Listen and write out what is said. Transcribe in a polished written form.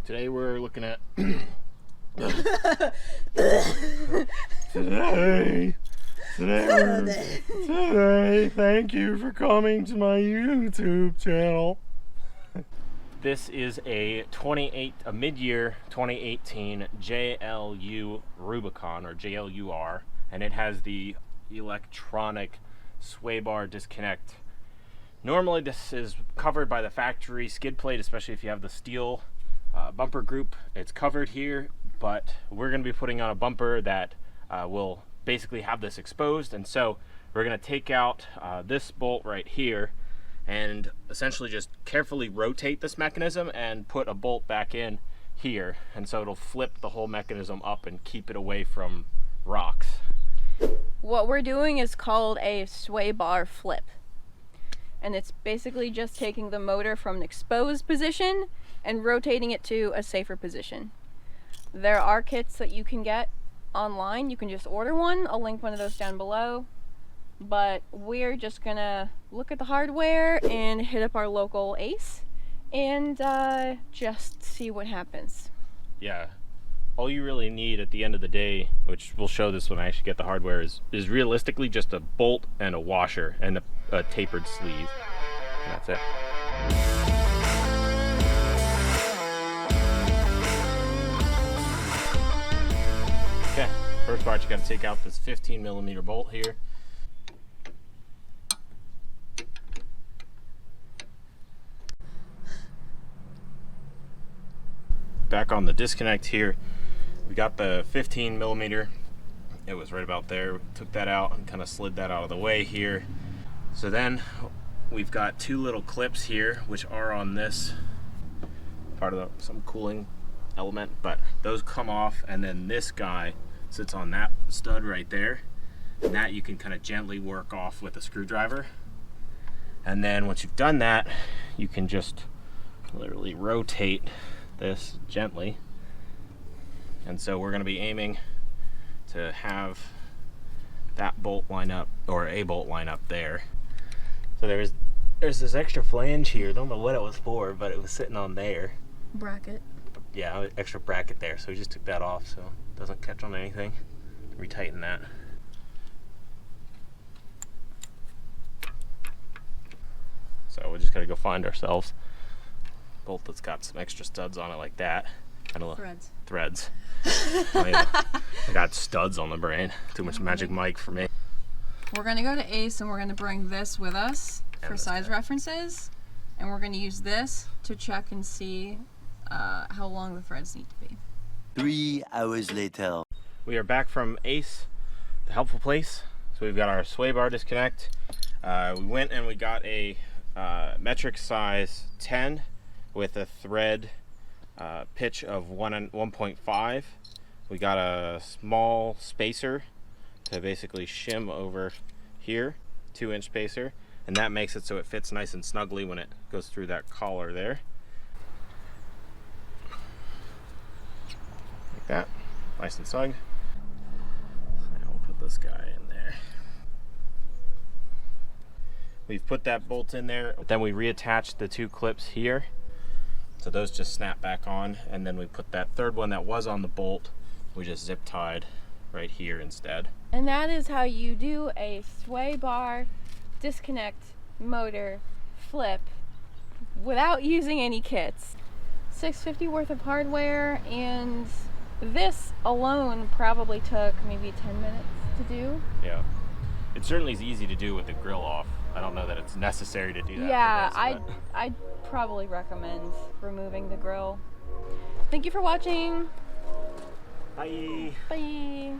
Today we're looking at today, thank you for coming to my YouTube channel. This is a mid-year 2018 JLU Rubicon, or JLUR, and it has the electronic sway bar disconnect. Normally this is covered by the factory skid plate, especially if you have the steel bumper group. It's covered here, but we're going to be putting on a bumper that will basically have this exposed, and so we're going to take out this bolt right here and essentially just carefully rotate this mechanism and put a bolt back in here, and so it'll flip the whole mechanism up and keep it away from rocks. What we're doing is called a sway bar flip, and it's basically just taking the motor from an exposed position and rotating it to a safer position. There are kits that you can get online. You can just order one. I'll link one of those down below. But we're just gonna look at the hardware and hit up our local Ace and just see what happens. Yeah, all you really need at the end of the day, which we'll show this when I actually get the hardware, is realistically just a bolt and a washer and a tapered sleeve. And that's it. Okay, first part, you got to take out this 15mm bolt here. Back on the disconnect here, we got the 15mm. It was right about there. Took that out and kind of slid that out of the way here. So then we've got two little clips here, which are on this part of some cooling element, but those come off, and then this guy sits on that stud right there, and that you can kind of gently work off with a screwdriver. And then once you've done that, you can just literally rotate this gently, and so we're going to be aiming to have that bolt line up, or a bolt line up there. So there's this extra flange here. Don't know what it was for, but it was sitting on there. Bracket. Yeah, extra bracket there, so we just took that off so it doesn't catch on anything. Retighten that. So we just gotta go find ourselves a bolt that's got some extra studs on it like that. Threads. I got studs on the brain. Too much Magic Mike for me. We're gonna go to Ace and we're gonna bring this with us for size references, and we're gonna use this to check and see how long the threads need to be. 3 hours later. We are back from Ace, the helpful place. So we've got our sway bar disconnect. We went and we got a metric size 10 with a thread pitch of 1.5. We got a small spacer to basically shim over here, 2-inch spacer, and that makes it so it fits nice and snugly when it goes through that collar there. Like that, nice and snug. Now we'll put this guy in there. We've put that bolt in there, then we reattached the two clips here. So those just snap back on, and then we put that third one that was on the bolt, we just zip tied right here instead. And that is how you do a sway bar disconnect motor flip without using any kits. $650 worth of hardware, and this alone probably took maybe 10 minutes to do. Yeah, it certainly is easy to do with the grill off. I don't know that it's necessary to do that. Yeah, I'd probably recommend removing the grill. Thank you for watching. Bye. Bye.